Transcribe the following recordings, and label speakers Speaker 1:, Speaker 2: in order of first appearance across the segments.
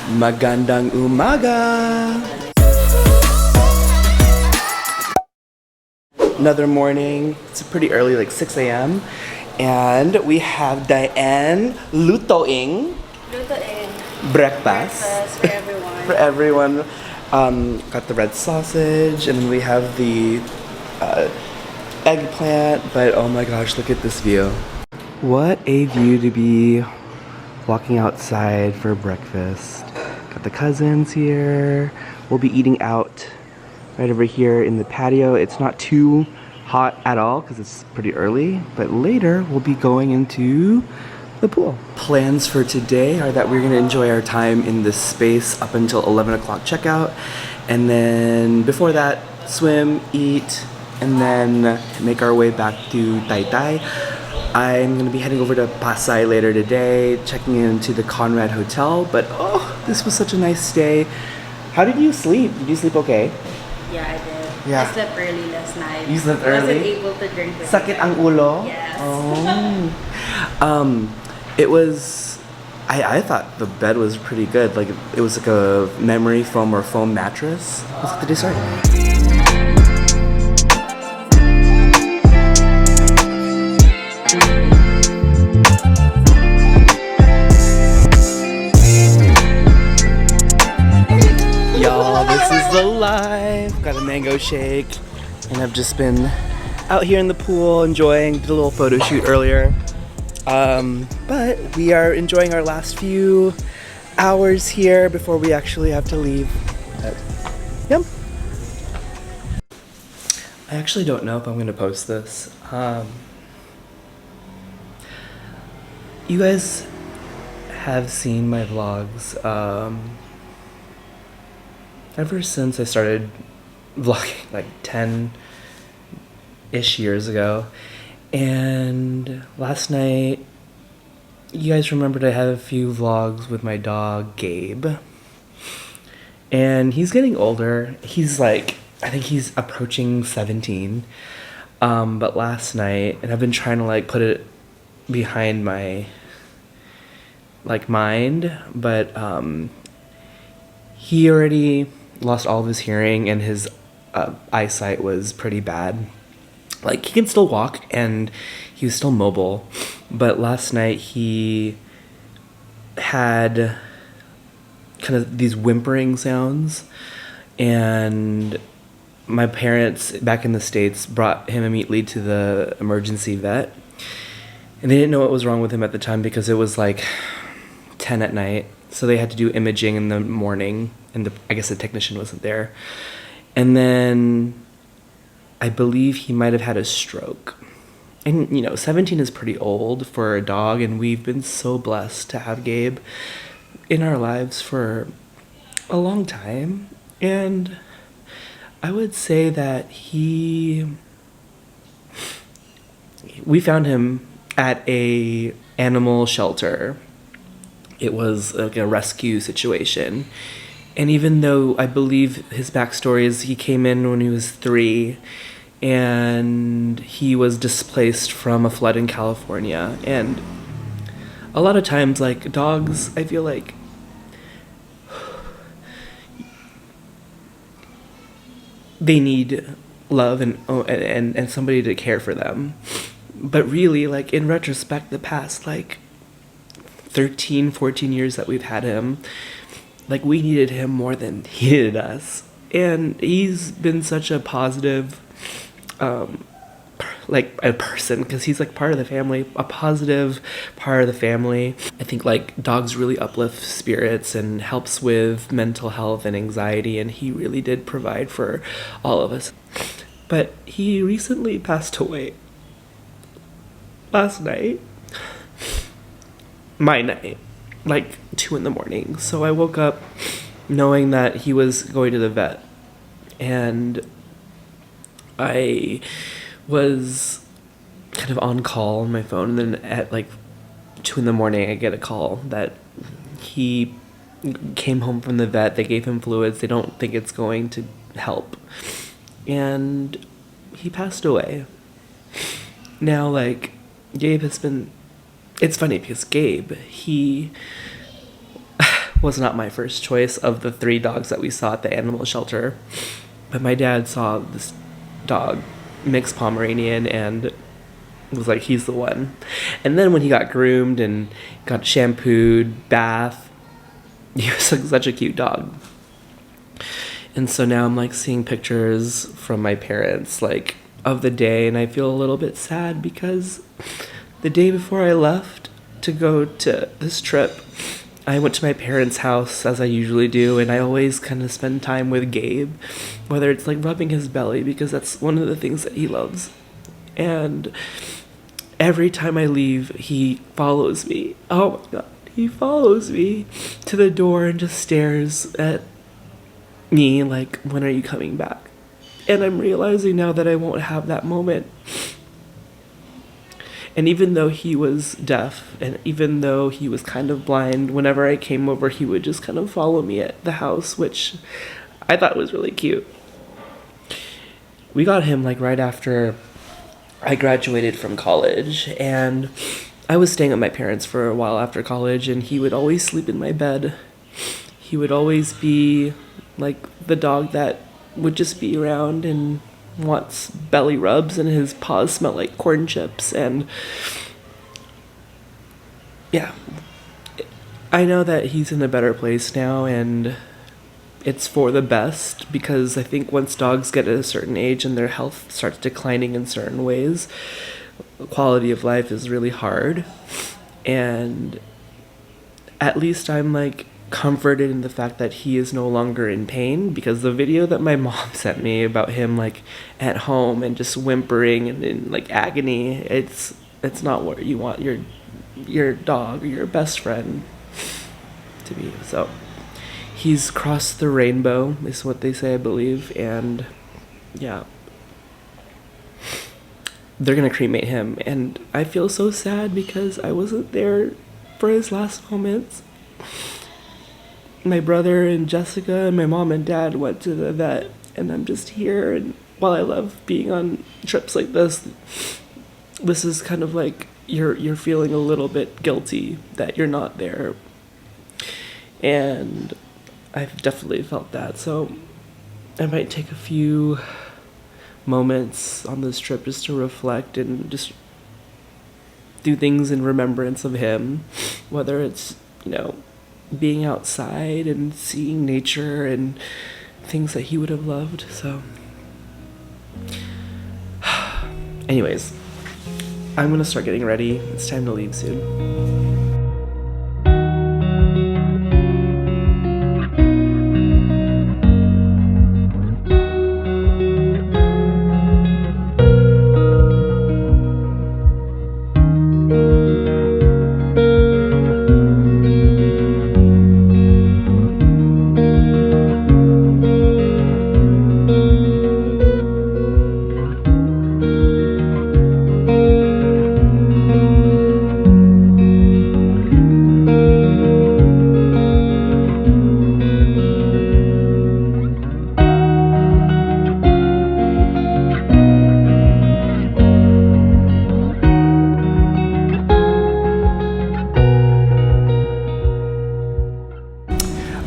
Speaker 1: Magandang umaga! Another morning. It's pretty early, like 6 a.m. And we have Diane lutoing breakfast
Speaker 2: for everyone.
Speaker 1: for everyone. Got the red sausage, and then we have the eggplant. But oh my gosh, look at this view. What a view to be walking outside for breakfast. Got the cousins here. We'll be eating out right over here in the patio. It's not too hot at all because it's pretty early, but later we'll be going into the pool. Plans for today are that we're gonna enjoy our time in this space up until 11 o'clock checkout, and then before that, swim, eat, and then make our way back to Taytay. I'm gonna be heading over to Pasay later today, checking into the Conrad Hotel, but oh, this was such a nice stay. How did you sleep? Did you sleep okay?
Speaker 2: Yeah, I did.
Speaker 1: Yeah.
Speaker 2: I slept early last night.
Speaker 1: You slept
Speaker 2: I wasn't
Speaker 1: early?
Speaker 2: able to drink the
Speaker 1: Sakit ang ulo?
Speaker 2: Yes.
Speaker 1: Oh. It was, I thought the bed was pretty good. Like, it was like a memory foam or foam mattress. Let's get the day started. Y'all, this is the life. Got a mango shake, and I've just been out here in the pool enjoying. Did a little photo shoot earlier. But we are enjoying our last few hours here before we actually have to leave. Yep. I actually don't know if I'm gonna post this. You guys have seen my vlogs. Ever since I started vlogging like 10-ish years ago. And last night, you guys remembered I had a few vlogs with my dog, Gabe. And he's getting older. He's like, I think he's approaching 17. But last night, and I've been trying to like put it behind my like mind, but he already lost all of his hearing, and his eyesight was pretty bad. Like, he can still walk, and he was still mobile, but last night he had kind of these whimpering sounds, and my parents back in the States brought him immediately to the emergency vet, and they didn't know what was wrong with him at the time because it was like 10 at night, so they had to do imaging in the morning, and I guess the technician wasn't there. And then I believe he might have had a stroke. And, 17 is pretty old for a dog, and we've been so blessed to have Gabe in our lives for a long time. And I would say that we found him at a animal shelter. It was like a rescue situation. And even though I believe his backstory is he came in when he was 3 and he was displaced from a flood in California. And a lot of times, like, dogs, I feel like they need love and somebody to care for them. But really, like, in retrospect, the past, like, 13, 14 years that we've had him, like, we needed him more than he needed us. And he's been such a positive, like, a person, because he's, like, part of the family, a positive part of the family. I think, like, dogs really uplift spirits and helps with mental health and anxiety, and he really did provide for all of us. But he recently passed away last night. My night. Like 2 a.m. So I woke up knowing that he was going to the vet, and I was kind of on call on my phone, and then at like 2 a.m. I get a call that he came home from the vet. They gave him fluids. They don't think it's going to help, and he passed away. Now, like, Gabe has been, it's funny because Gabe, he was not my first choice of the 3 dogs that we saw at the animal shelter. But my dad saw this dog, mixed Pomeranian, and was like, he's the one. And then when he got groomed and got shampooed, bath, he was like such a cute dog. And so now I'm like seeing pictures from my parents like of the day, and I feel a little bit sad because the day before I left to go to this trip, I went to my parents' house as I usually do, and I always kind of spend time with Gabe, whether it's like rubbing his belly, because that's one of the things that he loves. And every time I leave, he follows me. Oh my God, he follows me to the door and just stares at me like, when are you coming back? And I'm realizing now that I won't have that moment. And even though he was deaf, and even though he was kind of blind, whenever I came over, he would just kind of follow me at the house, which I thought was really cute. We got him like right after I graduated from college, and I was staying at my parents for a while after college, and he would always sleep in my bed. He would always be like the dog that would just be around and wants belly rubs, and his paws smell like corn chips. And yeah, I know that he's in a better place now, and it's for the best, because I think once dogs get at a certain age and their health starts declining in certain ways, quality of life is really hard. And at least I'm like comforted in the fact that he is no longer in pain, because the video that my mom sent me about him like at home and just whimpering and in like agony, it's not what you want your dog or your best friend to be. So he's crossed the rainbow, is what they say, I believe. And yeah, they're gonna cremate him, and I feel so sad because I wasn't there for his last moments. My brother and Jessica and my mom and dad went to the vet, and I'm just here. And while I love being on trips like this is kind of like you're feeling a little bit guilty that you're not there. And I've definitely felt that. So I might take a few moments on this trip just to reflect and just do things in remembrance of him, whether it's, being outside and seeing nature and things that he would have loved. So anyways, I'm gonna start getting ready. It's time to leave soon.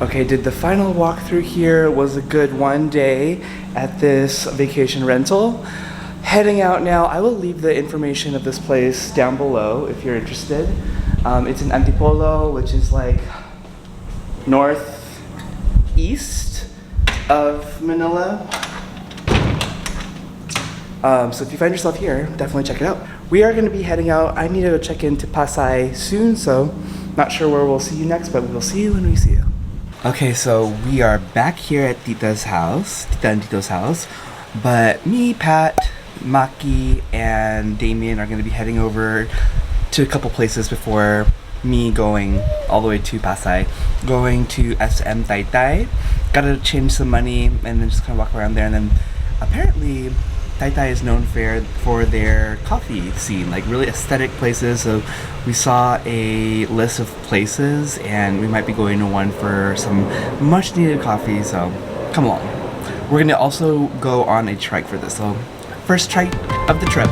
Speaker 1: Okay, did the final walkthrough here. Was a good one day at this vacation rental. Heading out now. I will leave the information of this place down below if you're interested. It's in Antipolo, which is like northeast of Manila. So if you find yourself here, definitely check it out. We are going to be heading out. I need to go check into Pasay soon, so not sure where we'll see you next, but we'll see you when we see you. Okay, so we are back here at Tita and Tito's house, but me, Pat, Maki, and Damien are going to be heading over to a couple places before me going all the way to Pasay, going to SM Taytay. Gotta change some money and then just kind of walk around there. And then apparently Taytay is known for their coffee scene, like really aesthetic places. So we saw a list of places, and we might be going to one for some much needed coffee. So come along. We're gonna also go on a trike for this. So first trike of the trip.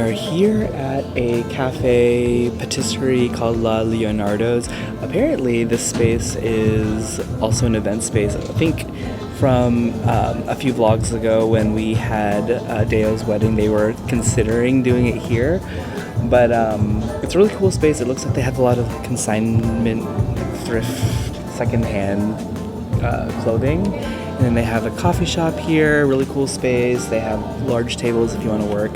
Speaker 1: are here at a cafe patisserie called La Leonardo's. Apparently this space is also an event space. I think from a few vlogs ago when we had Deo's wedding, they were considering doing it here. But it's a really cool space. It looks like they have a lot of consignment, thrift, secondhand clothing. And then they have a coffee shop here, really cool space. They have large tables if you want to work.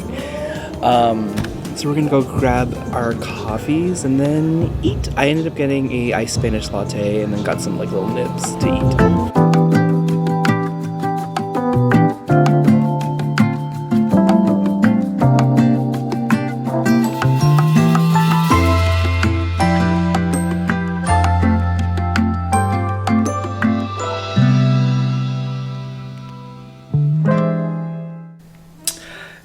Speaker 1: So we're gonna go grab our coffees and then eat. I ended up getting a iced Spanish latte and then got some like little nibs to eat.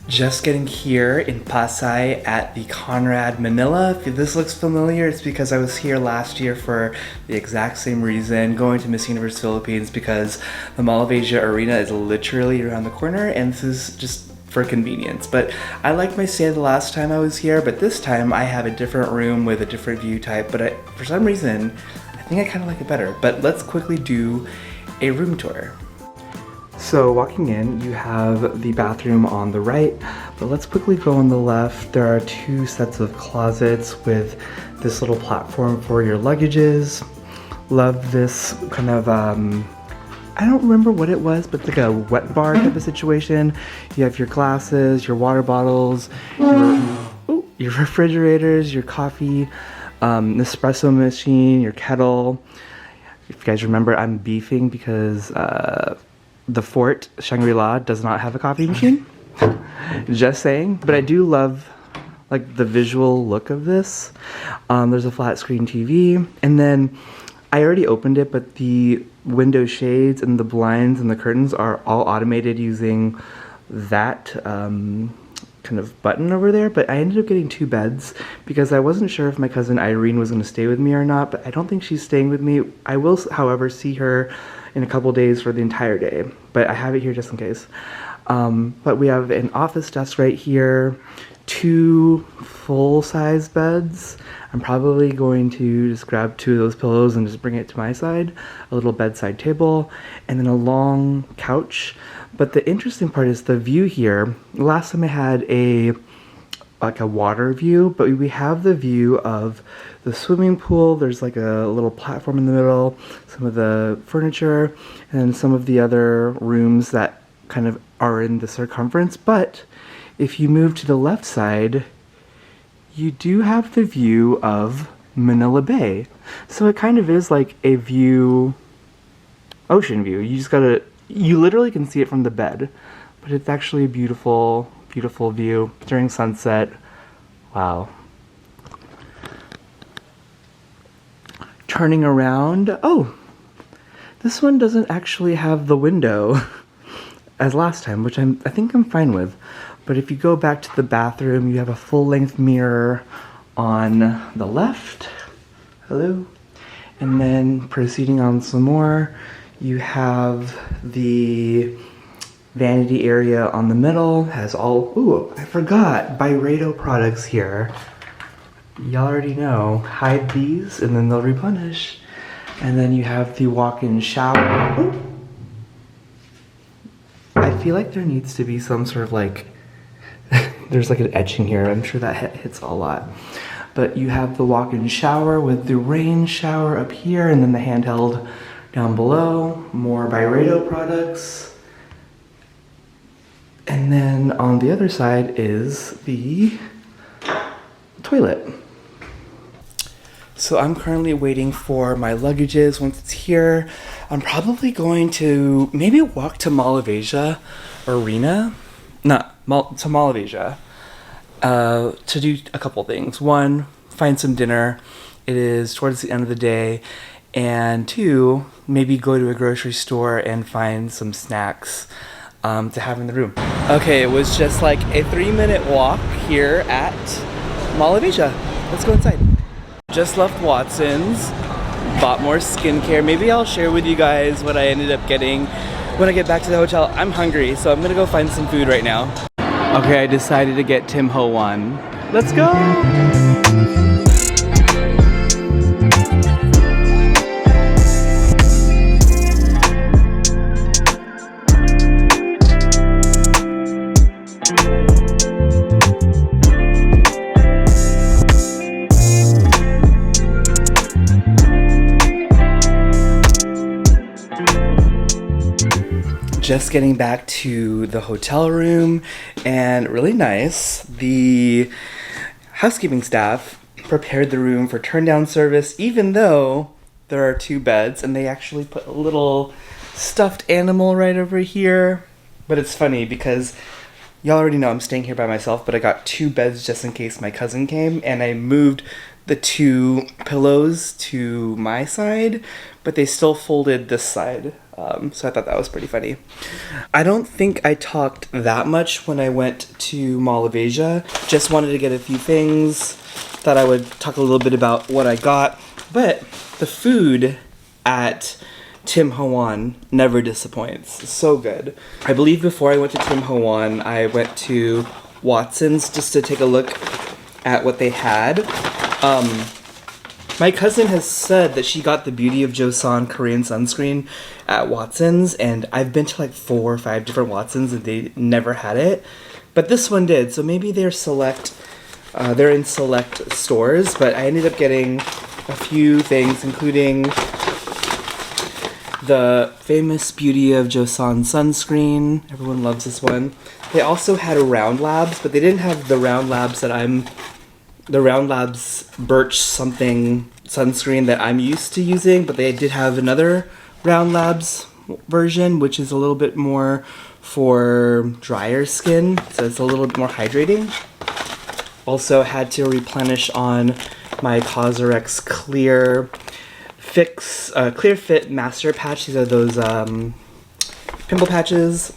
Speaker 1: Just getting here in Pasay at the Conrad Manila. If this looks familiar, it's because I was here last year for the exact same reason, going to Miss Universe Philippines, because the Mall of Asia Arena is literally around the corner, and this is just for convenience. But I liked my stay the last time I was here, but this time I have a different room with a different view type, but for some reason, I think I kind of like it better. But let's quickly do a room tour. So walking in, you have the bathroom on the right, but let's quickly go on the left. There are two sets of closets with this little platform for your luggages. Love this kind of, I don't remember what it was, but it's like a wet bar type of situation. You have your glasses, your water bottles, your refrigerators, your coffee, Nespresso machine, your kettle. If you guys remember, I'm beefing because, the Fort Shangri-La does not have a coffee machine. Just saying. But I do love like the visual look of this. There's a flat screen TV. And then I already opened it, but the window shades and the blinds and the curtains are all automated using that kind of button over there. But I ended up getting two beds because I wasn't sure if my cousin Irene was going to stay with me or not, but I don't think she's staying with me. I will, however, see her in a couple days for the entire day, but I have it here just in case. But we have an office desk right here, two full-size beds. I'm probably going to just grab two of those pillows and just bring it to my side, a little bedside table, and then a long couch. But the interesting part is the view here. Last time I had a water view, but we have the view of the swimming pool. There's like a little platform in the middle, some of the furniture, and then some of the other rooms that kind of are in the circumference. But if you move to the left side, you do have the view of Manila Bay. So it kind of is like a view, ocean view. You literally can see it from the bed, but it's actually a beautiful, beautiful view during sunset. Wow. Turning around, oh, this one doesn't actually have the window as last time, which I think I'm fine with. But if you go back to the bathroom, you have a full-length mirror on the left. Hello. And then proceeding on some more, you have the vanity area on the middle. Has all, ooh, I forgot, Byredo products here. Y'all already know, hide these and then they'll replenish. And then you have the walk-in shower. Ooh. I feel like there needs to be some sort of like, there's like an etching here. I'm sure that hits a lot. But you have the walk-in shower with the rain shower up here and then the handheld down below. More Byredo products. And then on the other side is the toilet. So I'm currently waiting for my luggages. Once it's here, I'm probably going to maybe walk to Mall of Asia Arena. To Mall of Asia. To do a couple things. One, find some dinner. It is towards the end of the day. And two, maybe go to a grocery store and find some snacks to have in the room. Okay, it was just like a 3-minute walk here at Mall of Asia. Let's go inside. Just left Watson's, bought more skincare. Maybe I'll share with you guys what I ended up getting when I get back to the hotel. I'm hungry, so I'm gonna go find some food right now. Okay, I decided to get Tim Ho Wan. Let's go! Just getting back to the hotel room, and really nice. The housekeeping staff prepared the room for turn down service, even though there are 2 beds, and they actually put a little stuffed animal right over here. But it's funny because y'all already know I'm staying here by myself, but I got 2 beds just in case my cousin came, and I moved the 2 pillows to my side, but they still folded this side. So I thought that was pretty funny. I don't think I talked that much when I went to Mall of Asia. Just wanted to get a few things. Thought I would talk a little bit about what I got. But the food at Tim Ho Wan never disappoints. It's so good. I believe before I went to Tim Ho Wan, I went to Watson's just to take a look at what they had. My cousin has said that she got the Beauty of Joseon Korean sunscreen at Watson's, and I've been to like 4 or 5 different Watson's and they never had it. But this one did, so maybe they're in select stores, but I ended up getting a few things, including the famous Beauty of Joseon sunscreen. Everyone loves this one. They also had a Round Labs, but they didn't have the Round Labs the Round Labs Birch something sunscreen that I'm used to using, but they did have another Round Labs version, which is a little bit more for drier skin, so it's a little bit more hydrating. Also had to replenish on my Cosrx Clear Fit Master Patch. These are those pimple patches.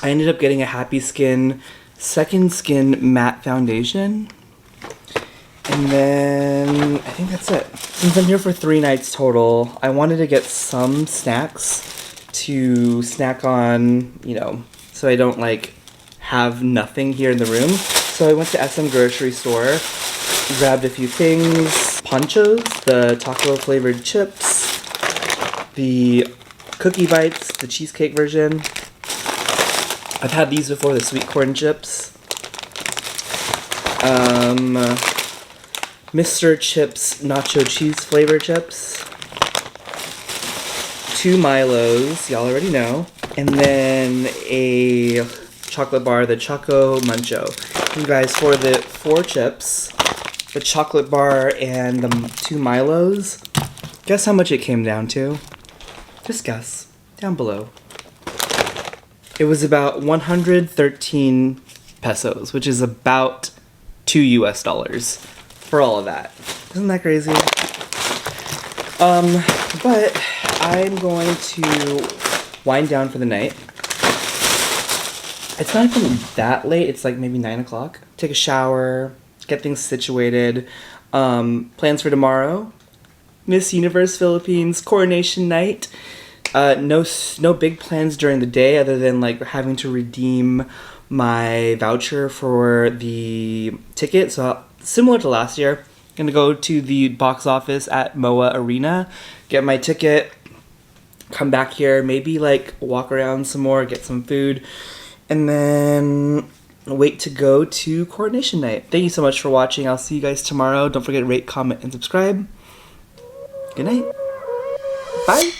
Speaker 1: I ended up getting a Happy Skin Second Skin Matte Foundation. And then I think that's it. Since I'm here for 3 nights total, I wanted to get some snacks to snack on, so I don't like have nothing here in the room. So I went to SM grocery store, grabbed a few things, ponchos, the taco flavored chips, the cookie bites, the cheesecake version. I've had these before, the sweet corn chips. Mr. Chips nacho cheese flavor chips, 2 Milos, y'all already know, and then a chocolate bar, the Choco Muncho. You guys, for the 4 chips, the chocolate bar, and the 2 Milos, guess how much it came down to? Just guess, down below. It was about 113 pesos, which is about $2 US. For all of that. Isn't that crazy? But I'm going to wind down for the night. It's not even that late. It's like maybe 9 o'clock. Take a shower, get things situated. Plans for tomorrow. Miss Universe Philippines coronation night. No big plans during the day other than like having to redeem my voucher for the ticket. So similar to last year, I'm gonna go to the box office at MOA Arena, get my ticket, come back here, maybe like walk around some more, get some food, and then wait to go to coronation night. Thank you so much for watching. I'll see you guys tomorrow. Don't forget to rate, comment, and subscribe. Good night. Bye.